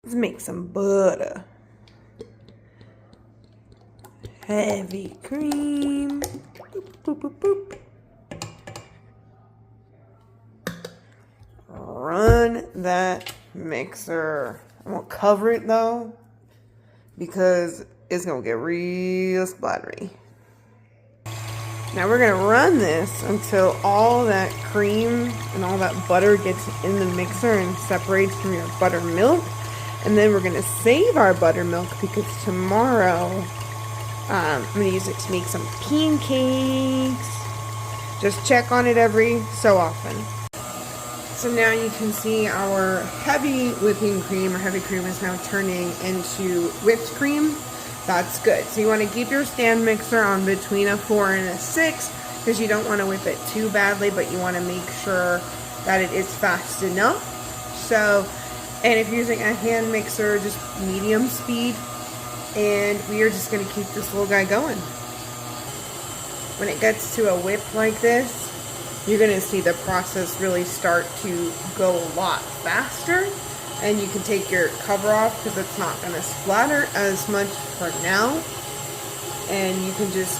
Let's make some butter. Heavy cream. Boop, boop, boop, boop. Run that mixer. I won't cover it though, because it's gonna get real splattery. Now we're gonna run this until all that cream and all that butter gets in the mixer and separates from your buttermilk. And then we're gonna save our buttermilk because tomorrow I'm gonna use it to make some pancakes. Just check on it every so often. So now you can see our heavy whipping cream, or heavy cream, is now turning into whipped cream. That's good. So you want to keep your stand mixer on between a 4 and a 6 because you don't want to whip it too badly, but you want to make sure that it is fast enough. So, and if you're using a hand mixer, just medium speed. And we are just going to keep this little guy going. When it gets to a whip like this, you're going to see the process really start to go a lot faster. And you can take your cover off because it's not going to splatter as much for now. And you can just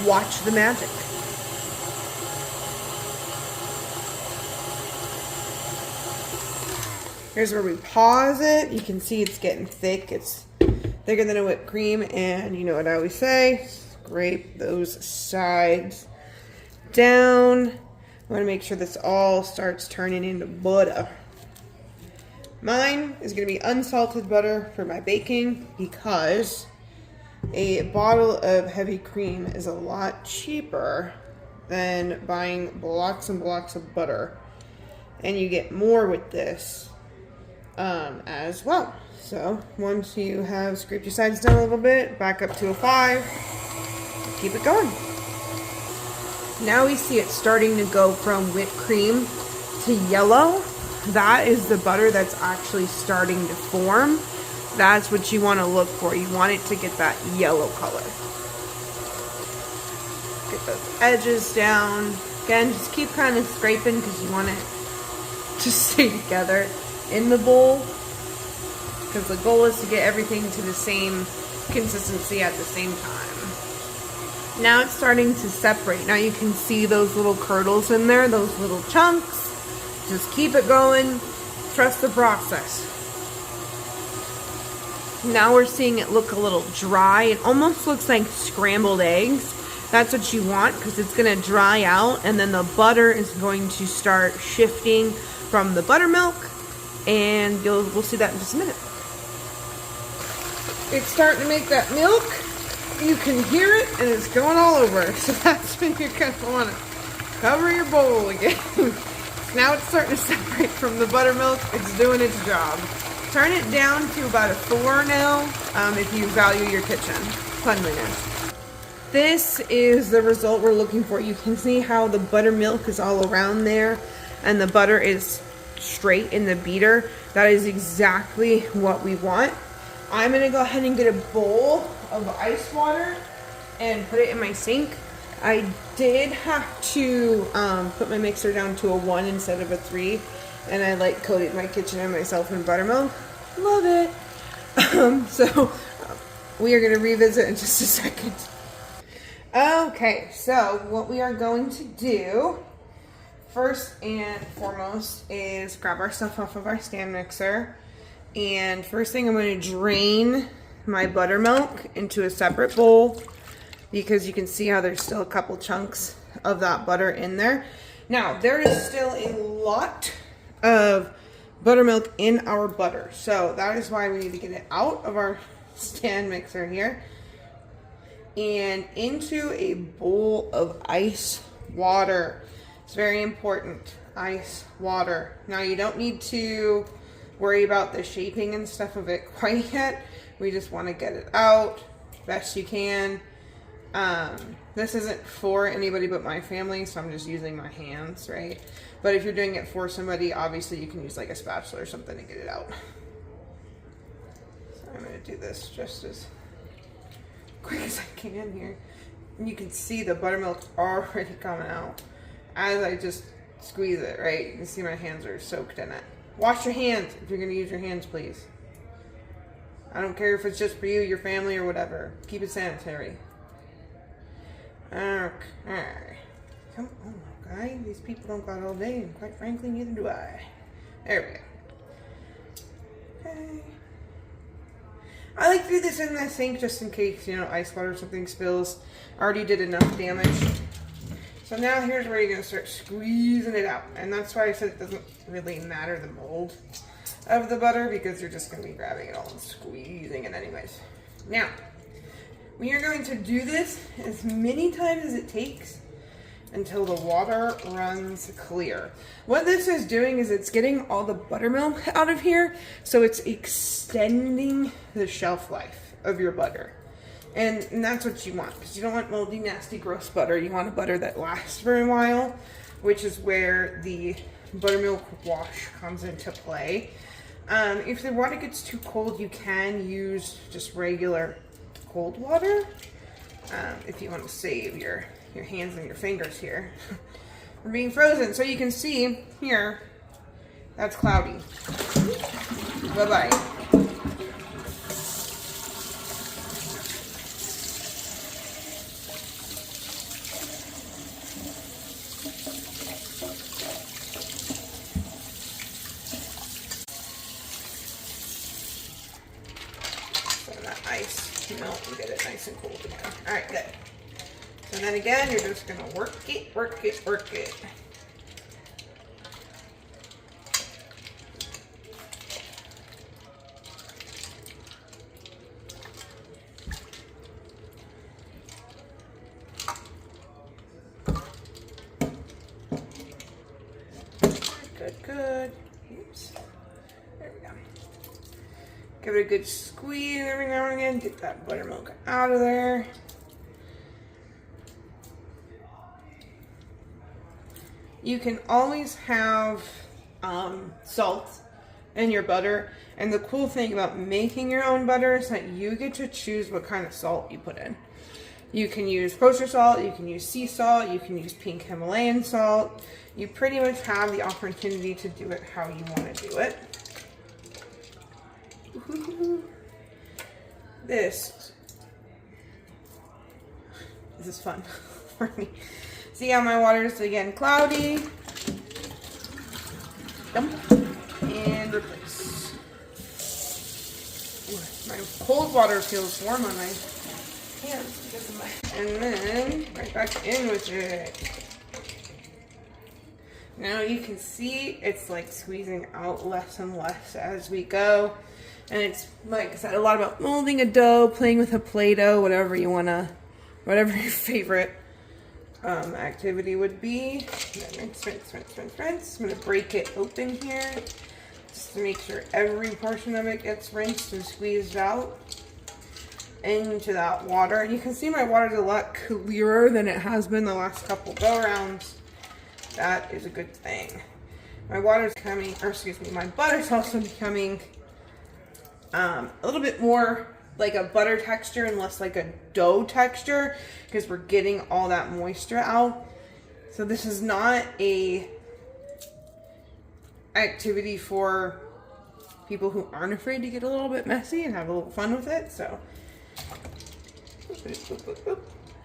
watch the magic. Here's where we pause it. You can see it's getting thick. It's thicker than a whipped cream. And you know what I always say, scrape those sides down. I want to make sure this all starts turning into butter. Mine is going to be unsalted butter for my baking because a bottle of heavy cream is a lot cheaper than buying blocks and blocks of butter. And you get more with this as well. So once you have scraped your sides down a little bit, back up to a 5, keep it going. Now we see it starting to go from whipped cream to yellow. That is the butter that's actually starting to form. That's what you want to look for. You want it to get that yellow color. Get those edges down. Again, just keep kind of scraping because you want it to stay together in the bowl. Because the goal is to get everything to the same consistency at the same time. Now it's starting to separate. Now you can see those little curdles in there, those little chunks. Just keep it going. Trust the process. Now we're seeing it look a little dry. It almost looks like scrambled eggs. That's what you want because it's going to dry out and then the butter is going to start shifting from the buttermilk, and we'll see that in just a minute. It's starting to make that milk. You can hear it and it's going all over. So that's when you're going to want to cover your bowl again. Now it's starting to separate from the buttermilk. It's doing its job. Turn it down to about a 4 now if you value your kitchen cleanliness. This is the result we're looking for. You can see how the buttermilk is all around there and the butter is straight in the beater. That is exactly what we want. I'm going to go ahead and get a bowl of ice water and put it in my sink. I did have to put my mixer down to a 1 instead of a 3, and I like coated my kitchen and myself in buttermilk. Love it. So we are going to revisit in just a second. Okay, so what we are going to do first and foremost is grab our stuff off of our stand mixer. And first thing, I'm going to drain my buttermilk into a separate bowl because you can see how there's still a couple chunks of that butter in there. Now, there is still a lot of buttermilk in our butter. So that is why we need to get it out of our stand mixer here and into a bowl of ice water. It's very important. Ice water. Now, you don't need to worry about the shaping and stuff of it quite yet. We just want to get it out best you can. This isn't for anybody but my family, so I'm just using my hands, right? But if you're doing it for somebody, obviously you can use like a spatula or something to get it out. So I'm going to do this just as quick as I can here. And you can see the buttermilk already coming out as I just squeeze it, right? You can see my hands are soaked in it. Wash your hands if you're going to use your hands, please. I don't care if it's just for you, your family, or whatever. Keep it sanitary. Okay. Come on, guys. These people don't got all day, and quite frankly, neither do I. There we go. Okay. I like to do this in the sink just in case, you know, ice water or something spills. I already did enough damage. So now here's where you're going to start squeezing it out. And that's why I said it doesn't really matter the mold of the butter, because you're just going to be grabbing it all and squeezing it anyways. Now, we are going to do this as many times as it takes until the water runs clear. What this is doing is it's getting all the buttermilk out of here, so it's extending the shelf life of your butter. And that's what you want, because you don't want moldy, nasty, gross butter. You want a butter that lasts for a while, which is where the buttermilk wash comes into play. If the water gets too cold, you can use just regular cold water if you want to save your hands and your fingers here from being frozen. So you can see here, that's cloudy. Bye-bye. Ice melt and get it nice and cold again. All right, good. And then again, you're just gonna work it, work it, work it. Good, good. Oops. There we go. Give it a good squeeze every now and again. Get that buttermilk out of there. You can always have salt in your butter. And the cool thing about making your own butter is that you get to choose what kind of salt you put in. You can use kosher salt, you can use sea salt, you can use pink Himalayan salt. You pretty much have the opportunity to do it how you want to do it. This is fun for me. See how my water is again cloudy. Dump and replace. Ooh, my cold water feels warm on my hands because of my. And then right back in with it. Now you can see it's like squeezing out less and less as we go. And it's, like I said, a lot about molding a dough, playing with a Play-Doh, whatever you want to, whatever your favorite activity would be. Rinse, rinse, rinse, rinse, rinse. I'm going to break it open here just to make sure every portion of it gets rinsed and squeezed out into that water. And you can see my water's a lot clearer than it has been the last couple go-rounds. That is a good thing. My water's coming, or excuse me, my butter's also becoming a little bit more like a butter texture and less like a dough texture, because we're getting all that moisture out. So this is not a activity for people who aren't afraid to get a little bit messy and have a little fun with it. So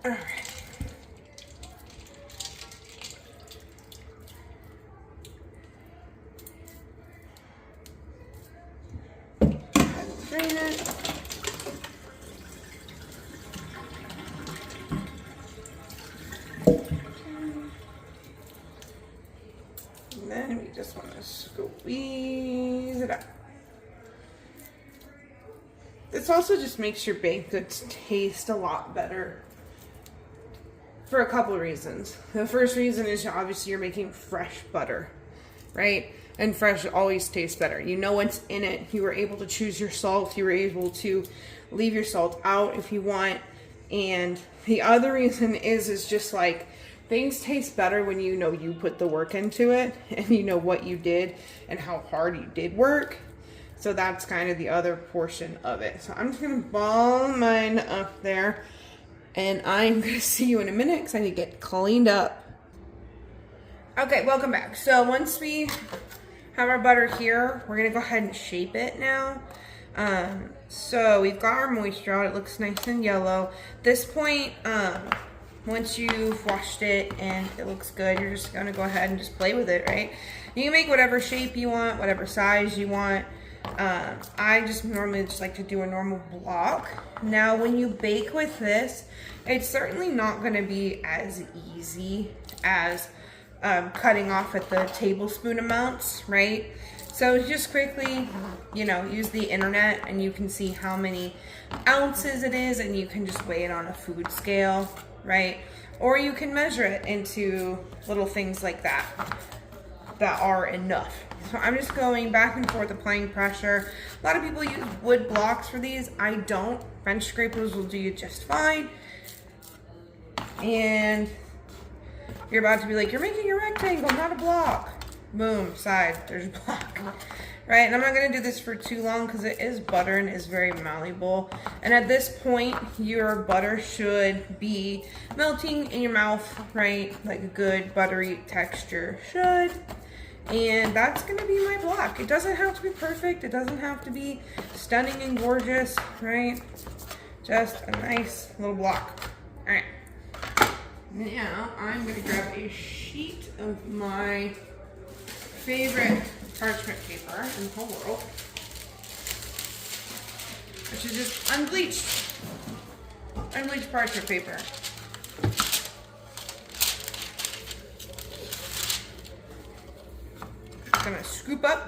all right. Drain it. And then we just want to squeeze it out. This also just makes your baked goods taste a lot better for a couple of reasons. The first reason is obviously you're making fresh butter, right? And fresh always tastes better. You know what's in it. You were able to choose your salt. You were able to leave your salt out if you want. And the other reason is just like, things taste better when you know you put the work into it and you know what you did and how hard you did work. So that's kind of the other portion of it. So I'm just gonna ball mine up there, and I'm gonna see you in a minute because I need to get cleaned up. Okay, welcome back. So once we have our butter here, we're gonna go ahead and shape it now. So we've got our moisture out. It looks nice and yellow. This point, once you've washed it and it looks good, you're just gonna go ahead and just play with it, right? You can make whatever shape you want, whatever size you want. I just normally just like to do a normal block. Now, when you bake with this, it's certainly not gonna be as easy as cutting off at the tablespoon amounts, right? So just quickly, you know, use the internet and you can see how many ounces it is and you can just weigh it on a food scale, right? Or you can measure it into little things like that are enough. So I'm just going back and forth applying pressure. A lot of people use wood blocks for these. I don't. Bench scrapers will do you just fine. And you're about to be like, you're making a rectangle, not a block. Boom, side, there's a block. Right, and I'm not gonna do this for too long because it is butter and is very malleable. And at this point, your butter should be melting in your mouth, right? Like a good buttery texture should. And that's gonna be my block. It doesn't have to be perfect. It doesn't have to be stunning and gorgeous, right? Just a nice little block. All right. Now I'm gonna grab a sheet of my favorite parchment paper in the whole world, which is just unbleached parchment paper. I'm gonna scoop. I'm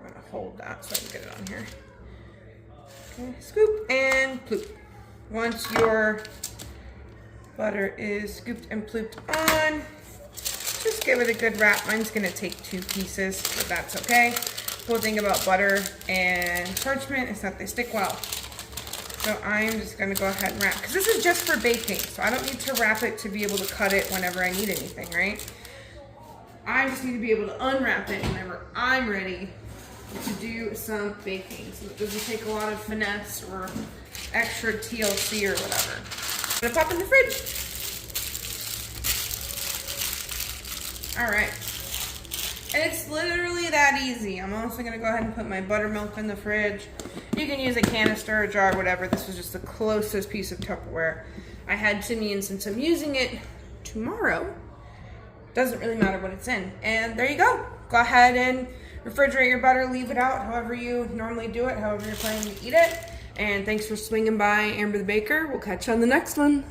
gonna hold that so I can get it on here. Okay, scoop and ploop. Once your butter is scooped and plooped on, just give it a good wrap. Mine's gonna take 2 pieces, but that's okay. Cool thing about butter and parchment is that they stick well. So I'm just gonna go ahead and wrap, because this is just for baking, so I don't need to wrap it to be able to cut it whenever I need anything, right? I just need to be able to unwrap it whenever I'm ready to do some baking. So it doesn't take a lot of finesse or extra TLC or whatever. I'm gonna pop in the fridge. All right. And it's literally that easy. I'm also gonna go ahead and put my buttermilk in the fridge. You can use a canister, a jar, whatever. This was just the closest piece of Tupperware I had to me, and since I'm using it tomorrow, doesn't really matter what it's in. And there you go. Go ahead and refrigerate your butter, leave it out however you normally do it, however you're planning to eat it. And thanks for swinging by, Amber the Baker. We'll catch you on the next one.